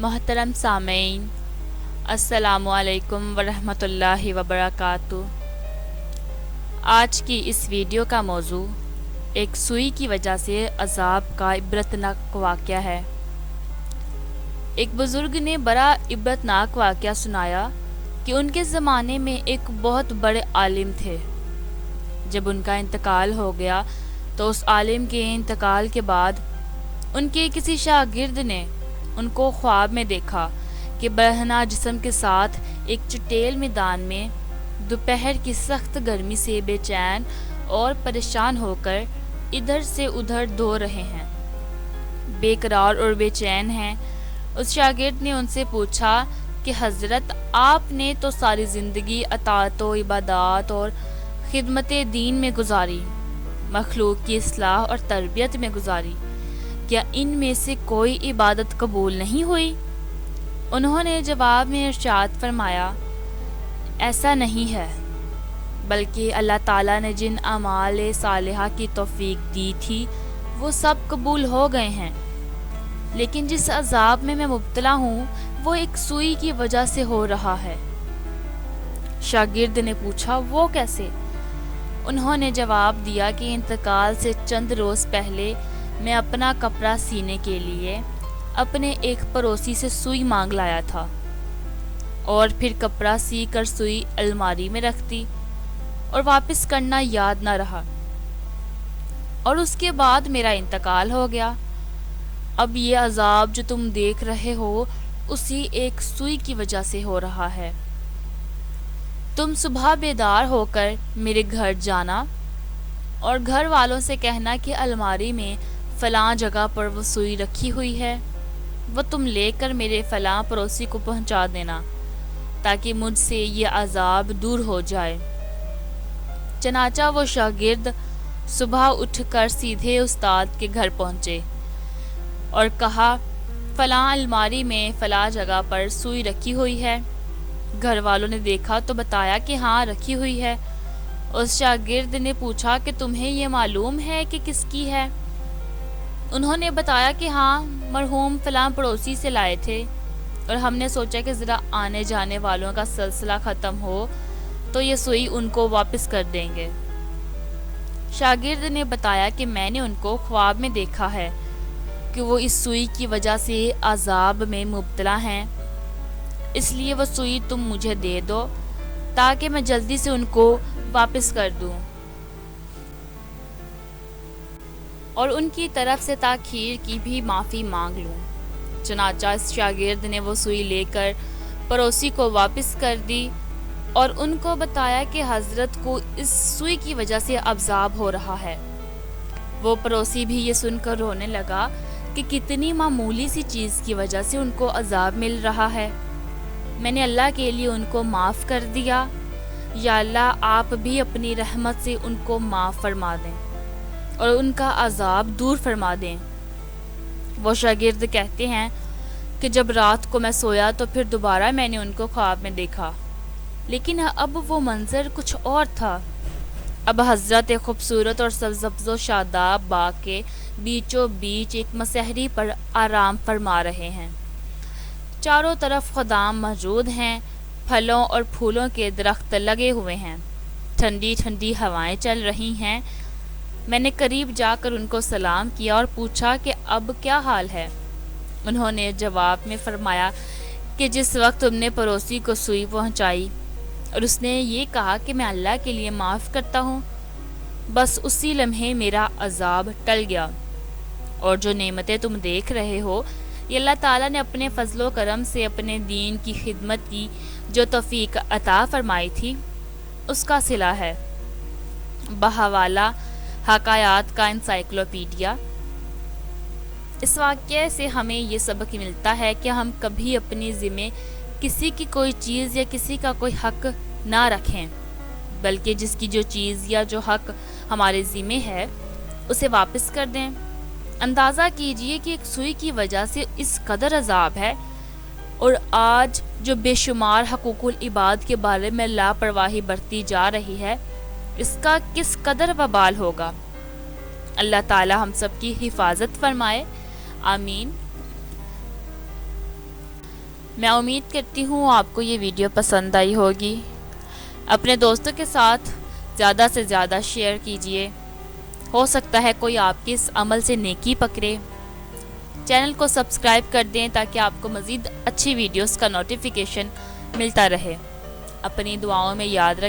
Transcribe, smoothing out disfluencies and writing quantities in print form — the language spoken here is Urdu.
محترم سامعین، السلام علیکم ورحمۃ اللہ وبرکاتہ۔ آج کی اس ویڈیو کا موضوع ایک سوئی کی وجہ سے عذاب کا عبرتناک واقعہ ہے۔ ایک بزرگ نے بڑا عبرتناک واقعہ سنایا کہ ان کے زمانے میں ایک بہت بڑے عالم تھے۔ جب ان کا انتقال ہو گیا تو اس عالم کے انتقال کے بعد ان کے کسی شاگرد نے ان کو خواب میں دیکھا کہ برہنہ جسم کے ساتھ ایک چٹیل میدان میں دوپہر کی سخت گرمی سے بے چین اور پریشان ہو کر ادھر سے ادھر دو رہے ہیں، بے قرار اور بے چین ہیں۔ اس شاگرد نے ان سے پوچھا کہ حضرت، آپ نے تو ساری زندگی اطاعت و عبادات اور خدمت دین میں گزاری، مخلوق کی اصلاح اور تربیت میں گزاری، کیا ان میں سے کوئی عبادت قبول نہیں ہوئی؟ انہوں نے جواب میں ارشاد فرمایا، ایسا نہیں ہے، بلکہ اللہ تعالیٰ نے جن اعمال صالحہ کی توفیق دی تھی وہ سب قبول ہو گئے ہیں، لیکن جس عذاب میں مبتلا ہوں وہ ایک سوئی کی وجہ سے ہو رہا ہے۔ شاگرد نے پوچھا، وہ کیسے؟ انہوں نے جواب دیا کہ انتقال سے چند روز پہلے میں اپنا کپڑا سینے کے لیے اپنے ایک پڑوسی سے سوئی مانگ لایا تھا اور پھر کپڑا سی کر سوئی الماری میں رکھ دی اور واپس کرنا یاد نہ رہا، اور اس کے بعد میرا انتقال ہو گیا۔ اب یہ عذاب جو تم دیکھ رہے ہو اسی ایک سوئی کی وجہ سے ہو رہا ہے۔ تم صبح بیدار ہو کر میرے گھر جانا اور گھر والوں سے کہنا کہ الماری میں فلاں جگہ پر وہ سوئی رکھی ہوئی ہے، وہ تم لے کر میرے فلاں پڑوسی کو پہنچا دینا تاکہ مجھ سے یہ عذاب دور ہو جائے۔ چنانچہ وہ شاگرد صبح اٹھ کر سیدھے استاد کے گھر پہنچے اور کہا، فلاں الماری میں فلاں جگہ پر سوئی رکھی ہوئی ہے۔ گھر والوں نے دیکھا تو بتایا کہ ہاں رکھی ہوئی ہے۔ اس شاگرد نے پوچھا کہ تمہیں یہ معلوم ہے کہ کس کی ہے؟ انہوں نے بتایا کہ ہاں، مرحوم فلاں پڑوسی سے لائے تھے، اور ہم نے سوچا کہ ذرا آنے جانے والوں کا سلسلہ ختم ہو تو یہ سوئی ان کو واپس کر دیں گے۔ شاگرد نے بتایا کہ میں نے ان کو خواب میں دیکھا ہے کہ وہ اس سوئی کی وجہ سے عذاب میں مبتلا ہیں، اس لیے وہ سوئی تم مجھے دے دو تاکہ میں جلدی سے ان کو واپس کر دوں اور ان کی طرف سے تاخیر کی بھی معافی مانگ لوں۔ چنانچہ اس شاگرد نے وہ سوئی لے کر پڑوسی کو واپس کر دی اور ان کو بتایا کہ حضرت کو اس سوئی کی وجہ سے عذاب ہو رہا ہے۔ وہ پڑوسی بھی یہ سن کر رونے لگا کہ کتنی معمولی سی چیز کی وجہ سے ان کو عذاب مل رہا ہے۔ میں نے اللہ کے لیے ان کو معاف کر دیا، یا اللہ آپ بھی اپنی رحمت سے ان کو معاف فرما دیں اور ان کا عذاب دور فرما دیں۔ وہ شاگرد کہتے ہیں کہ جب رات کو میں سویا تو پھر دوبارہ میں نے ان کو خواب میں دیکھا، لیکن اب وہ منظر کچھ اور تھا۔ اب حضرت خوبصورت اور سرسبز و شاداب باغ کے بیچوں بیچ ایک مسحری پر آرام فرما رہے ہیں۔ چاروں طرف خدام موجود ہیں، پھلوں اور پھولوں کے درخت لگے ہوئے ہیں، ٹھنڈی ٹھنڈی ہوائیں چل رہی ہیں۔ میں نے قریب جا کر ان کو سلام کیا اور پوچھا کہ اب کیا حال ہے؟ انہوں نے جواب میں فرمایا کہ جس وقت تم نے پڑوسی کو سوئی پہنچائی اور اس نے یہ کہا کہ میں اللہ کے لیے معاف کرتا ہوں، بس اسی لمحے میرا عذاب ٹل گیا، اور جو نعمتیں تم دیکھ رہے ہو یہ اللہ تعالیٰ نے اپنے فضل و کرم سے اپنے دین کی خدمت کی جو توفیق عطا فرمائی تھی اس کا صلہ ہے۔ بحوالہ حکایات کا انسائکلوپیڈیا۔ اس واقعے سے ہمیں یہ سبق ملتا ہے کہ ہم کبھی اپنی ذمہ کسی کی کوئی چیز یا کسی کا کوئی حق نہ رکھیں، بلکہ جس کی جو چیز یا جو حق ہمارے ذمہ ہے اسے واپس کر دیں۔ اندازہ کیجئے کہ ایک سوئی کی وجہ سے اس قدر عذاب ہے، اور آج جو بے شمار حقوق العباد کے بارے میں لاپرواہی برتی جا رہی ہے اس کا کس قدر وبال ہوگا۔ اللہ تعالی ہم سب کی حفاظت فرمائے، آمین۔ میں امید کرتی ہوں آپ کو یہ ویڈیو پسند آئی ہوگی۔ اپنے دوستوں کے ساتھ زیادہ سے زیادہ شیئر کیجئے، ہو سکتا ہے کوئی آپ کے اس عمل سے نیکی پکڑے۔ چینل کو سبسکرائب کر دیں تاکہ آپ کو مزید اچھی ویڈیوز کا نوٹیفیکیشن ملتا رہے۔ اپنی دعاؤں میں یاد رکھیں۔